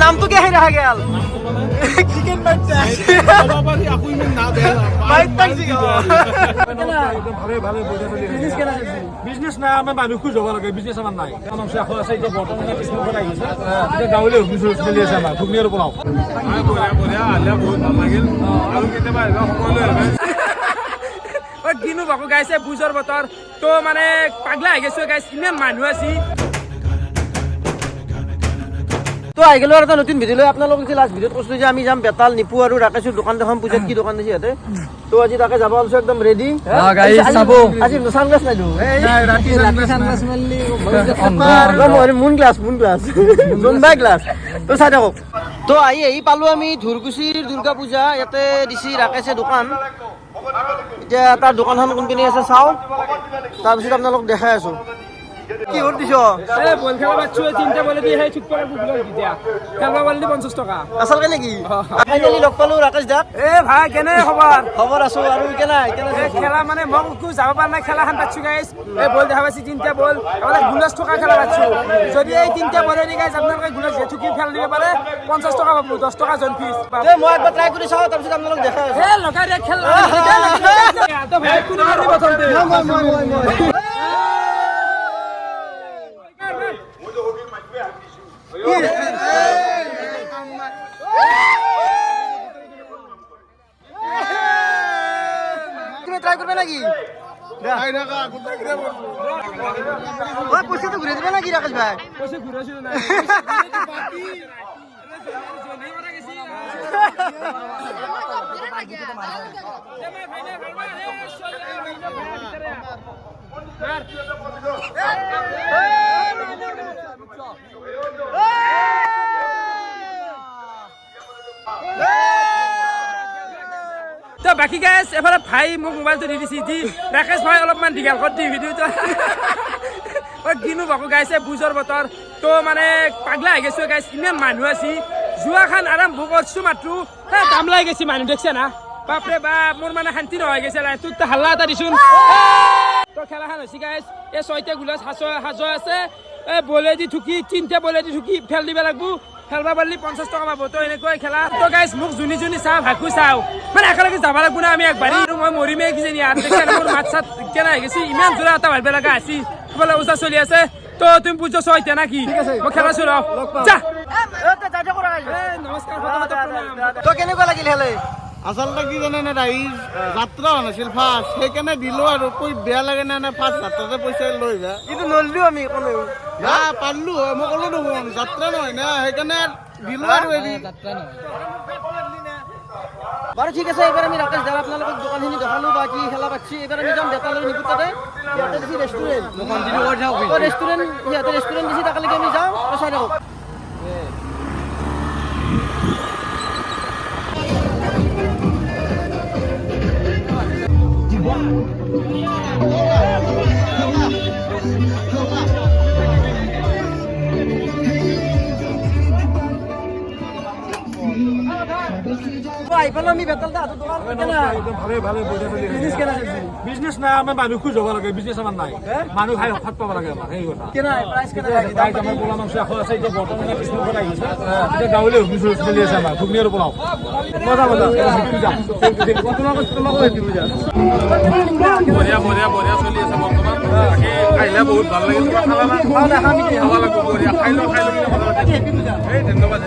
নামটো কি আহি ৰহা গেল চিকেন বাইট বাবা দি আকু ইমান না দে বাইট বাইট একদম ভালে ভালে বইটা চলি বিজনেস কেনা আছে বিজনেস না আমি মানুহ খুজ যাব লাগে বিজনেস আমাৰ নাই কাম আছে আছে এতিয়া বৰ্তমানে কিছু বনাই গৈছে এতিয়া গাঁৱলে বিজনেস চলি আছে আমাৰ ঘুগনি আৰু বনাও বঢ়িয়া বঢ়িয়া আলে বহুত ভাল লাগিল আৰু কেতিয়াবা আহিবা সময় লৈ আহিবা ও দিনু বাকু গাইছে বুজৰ বতৰ তো মানে পাগলা হৈ গৈছো গাইছ ইমান মানুহ আছে তো আহি গেলো এটা নতুন ভিডিও লৈ আপোনালোকক যে লাষ্ট ভিডিওত কৈছিলো যে আমি যাম বেতাল নিপু আৰু ৰাকেশৰ দোকান দেখাম পূজাত কি দোকান দিছে ইয়াতে তো আজি তাকে যাব আলছো একদম ৰেডি গাইস চাবো আজি সানগ্লাস নাই নাই ৰাতি সানগ্লাস মারলি মুন গ্লাস জোনবাই গ্লাস তো চাই থাকক তো আহি পালো আমি ধুৰকুছিৰ দুৰ্গা পূজা ইয়াতে দিছি ৰাকেশৰ দোকান এতিয়া তাৰ দোকানখন কোনপিনে আছে চাও তাৰপিছত আপোনালোক দেখাই আছো কি হল দিছ এ বল খেলা বাচ্চু তিনটা বলে দি হে ঠিক করে বুগলো দিতিয়া খেলবা বললি 50 টাকা আসল কেনে কি ফাইনালি লগ পালো রাকেশ দা এ ভাই কেনে খবর আছো আৰু কেনে খেলা মানে মকু যাব পার না খেলা খান বাচ্চু গাইস এ বল দেখাবাছি তিনটা বল আমাদের গুলাস টাকা খেলা বাচ্চু যদি এই তিনটা বলে দি গাইস আপনারা গুলাস যে ঠুকি খেল দিবে পারে 50 টাকা পাবো 10 টাকা জন ফিস এ মই একবার ট্রাই কৰি চাও তাৰপিছত আপোনালোক দেখা এ লগাই দে খেল তো ভাই কোন মারি বথলতে মই ট্রাই করবে নাকি পয়সা তো ঘুরে দেবে নাকি রাকেশ ভাই পয়সা ঘুরেছিল না তো বাকি গাইস এফালে ভাই মোক মোবাইলটো দি দিছি দি ৰাকেশ ভাই অলপমান দীঘল কৰি দি ভিডিওটো ও দিনু বাকু গাইছে বুজৰ বতৰ তো মানে পাগলা হৈ গৈছো গাইছ ইমান মানুহ আছে জুৱা খান আৰম্ভ কৰিছো মাত্ৰ দাম লাগি গৈছে মানুহ দেখছে না বাপৰে বাপ মোৰ মানে শান্তি নহয় গৈছে তোক তো হাল্লা এটা দিছোন তো খেলাখান হৈছে গাইছ এই 6টা গুলাছ হাজো আছে এ বলে দি ঠুকি 3টা বলে দি ঠুকি ফেল দিব লাগবো খেলবা পারলি 50 টাকা পাবো তো এনেকৈ খেলা তো গাইস মোক জুনি চাও ভাকু চাও মানে একেলগে যাব লাগবো না আমি একবাৰি মই মৰিমে কিজানি আৰ দেখেন মোৰ মাত সাত কেনা হৈ গৈছে ইমান জোৰা এটা ভালবে লাগা আছে বলে উজা চলি আছে তো তুমি বুঝছো ছয়টা নাকি মই খেলা চলো যা নমস্কাৰ তো কেনেকুৱা লাগিল হেলে আচলতে কি জানে না ৰাইজ যাত্ৰা নাছিল ফাৰ্ষ্ট সেইকাৰণে দিলো আৰু কৈ বেয়া লাগে না ফাৰ্ষ্ট যাত্ৰাতে পইচা লৈ যা কিন্তু নললো আমি কোনো না পাৰলু মই কলো দেখোন যাত্ৰা নহয় না সেইকাৰণে দিলো আৰু এৰি যাত্ৰা নহয় বাৰু ঠিক আছে এবাৰ আমি ৰাকেশ দাদা আপোনালোকক দোকানখিনি দেখালো বাকি খেলা পাচ্ছি এবাৰ আমি যাম বেতালৈ নিপুতাতে ইয়াতে দিছি ৰেষ্টুৰেণ্ট কন্টিনিউ কৰি থাকক ৰেষ্টুৰেণ্ট ইয়াতে ৰেষ্টুৰেণ্ট দিছি তাকলৈকে আমি যাওঁ চাই থাকক বিজনেস না আমি মানুহ খুজ যাব লাগে বিজনেস আমাৰ নাই মানুহ খাই ভাত পাব লাগে আমাৰ সেই কথা আমাৰ পোলা মাংস আছে এতিয়া বৰ্তমানে কিছু বনাই গৈছে এতিয়া গাঁৱলে বিজনেস চলি আছে আমাৰ ঘুগনি আৰু পোলাও মজা বঢ়িয়া চলি আছে বৰ্তমান খাইলে বহুত ভাল লাগিল খাব লাগিব বঢ়িয়া খাই ল এই ধন্যবাদ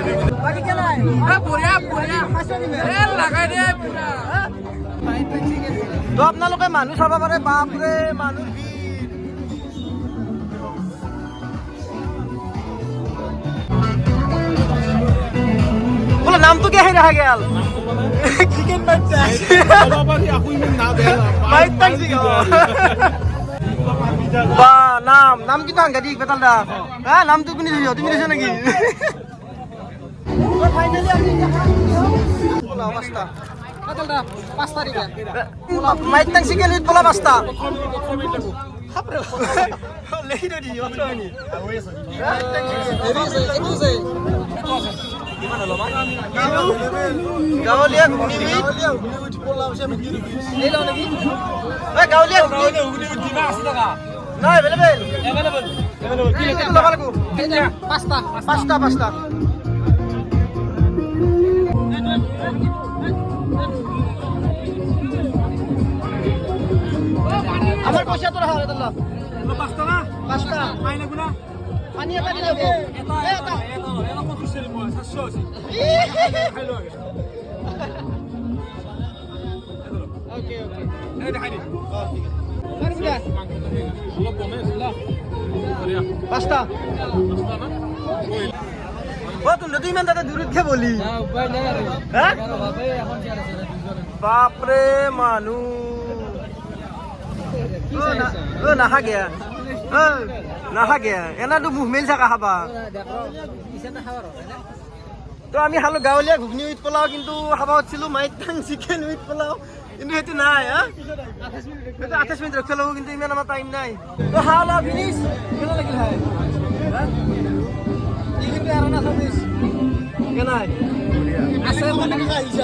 তো আপোনালোকে মানুহ চাব পাৰে বাপৰে মানুহ বোলে নামটো কি আহি ৰহা গেল চিকেন বাইট বা নাম কিন্তু আংগাদি বেতাল দা হ্যাঁ নামটো কোনে দিছ তুমি দিছ নাকি ফাইনালি আমি পোলা পাঁচটা বেতালদা 5 তারিখ মাইটাং চিকেন উইথ পোলা পাঁচটা হাপরে লেহি দি অতনি গাঁৱলীয়া ঘুগনি উইথ পোলা আছে আমি এই লও নেকি এই গাঁৱলীয়া ঘুগনি উইথ 80 টাকা নাই अवेलेबल কি লব লাগব পাঁচটা পাঁচটা না পাই লাগব না পানী এটা দিলে হ'ব এটা কত চেৰি মই 780 খাই লো আগে ওকে ওকে এই দেখাই দি অলপ কমে ছিল পাঁচটা ও তুই ইমান তাতে দূৰতকে বলি হা বাপৰে মানুহ নাহা গেয়া নাহা গেয়া এনাটো মুখ মেলি থাকা খাবা তো আমি খালো গাঁৱলীয়া ঘুগনি উইথ পোলাও কিন্তু খাবা উঠিছিলো মাইটাং চিকেন উইথ পোলাও কিন্তু সেইটো নাই হা সেইটো 28 মিনিট ৰখিব লাগিব কিন্তু ইমান আমাৰ টাইম নাই তো খালা ফিনিছ কেনে লাগিল হয় কিন্তু আৰু না ফিনিছ কেনাই আছে মানে আহিছে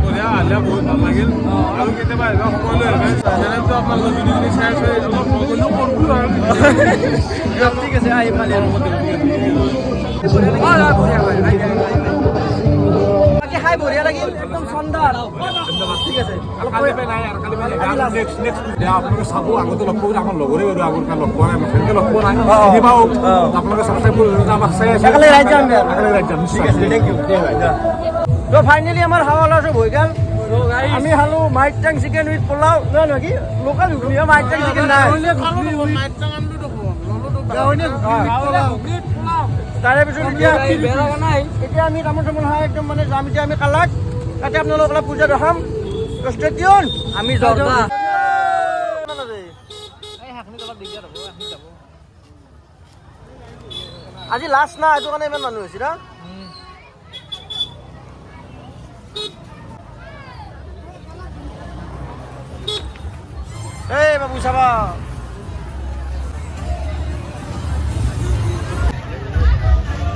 বঢ়িয়া আলিয়া বহুত ভাল লাগিল আৰু কেতিয়াবা আহিবা সকলোৱে আহিবা চেনেলটো আপোনালোকৰ ভিডিঅ'খিনি শ্বেয়াৰ কৰি অলপ নগলেও কৰবো আৰু ঠিক আছে আহি পালি আৰু খাই বঢ়িয়া লাগিল একদম চন্দাৰ ঠিক আছে কালি পাই নাই আৰু কালি পাই নেক্সট আপোনালোকে চাব আগতে লগ কৰোঁ আমাৰ লগৰে বাৰু আগৰ কাৰণে লগ পোৱা নাই সেনেকৈ লগ পোৱা নাই চিনি পাওঁ আপোনালোকে ছাবস্ক্ৰাইব কৰি আমাক চাই আছে একেলগে ৰাইজ যাম একেলগে ৰাইজ যাম ঠিক আছে থেংক ইউ তো ফাইনেলি আমাৰ হাৱালা চব হৈ গ'ল আমি খালো মাইটাং চিকেন উইথ পোলাও নহয় কি লোকেল ঘুগনি মাইটাং চিকেন নাই তাৰে পিছত এতিয়া আমি তামোল চামোল খাই একদম মানে যাম এতিয়া আমি কালাক তাতে আপোনালোকক অলপ পূজা দেখাম ষ্টেডিয়ন আমি আজি লাষ্ট না এইটো কাৰণে ইমান মানুহ হৈছে না এই বাবু চাবা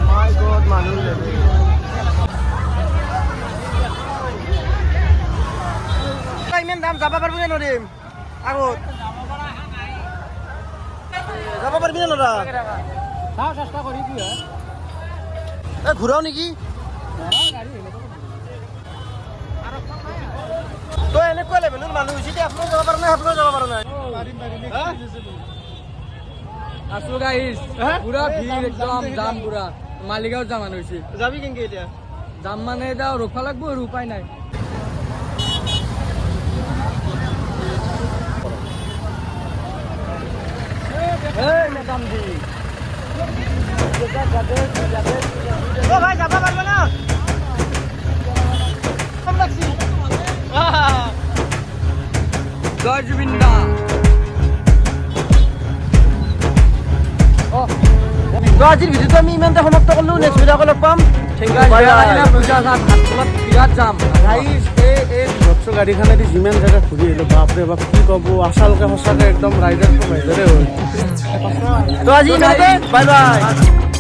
মাই গড মানুহ ইমান দাম যাব পাৰিবি নে নৰিম আগত যাব পাৰিবি নে নৰা চেষ্টা কৰি ঘূৰাও নেকি তই এনেকুৱা লেভেলৰ মানুহ হৈছে এতিয়া আপোনালোক যাব পৰা নাই আপোনালোক যাব পৰা নাই আছো গাইস পুরা ভিড় একদম জাম পুরা মালিগাঁও জাম হয়েছে যাবি কেনেকে এতিয়া জাম মানে এটা রোখা লাগবো আর উপায় নাই ও ভাই যাব পারবে না কম লাগছি জয় জুবিন দা তো আজিৰ ভিডিঅ'টো আমি ইমানতে সমাপ্ত কৰিলোঁ নেক্সট ভিডিঅ' লগ পাম পূজা বিৰাট জাম গাড়ীখনেদি যিমান জেগা ঘূৰি আহিলোঁ বাপৰে বাপ কি ক'ব আচলতে সঁচাকৈ একদম ৰাইডাৰটো ৰাইডাৰে হ'ল তো আজি ইমানতে বাই বাই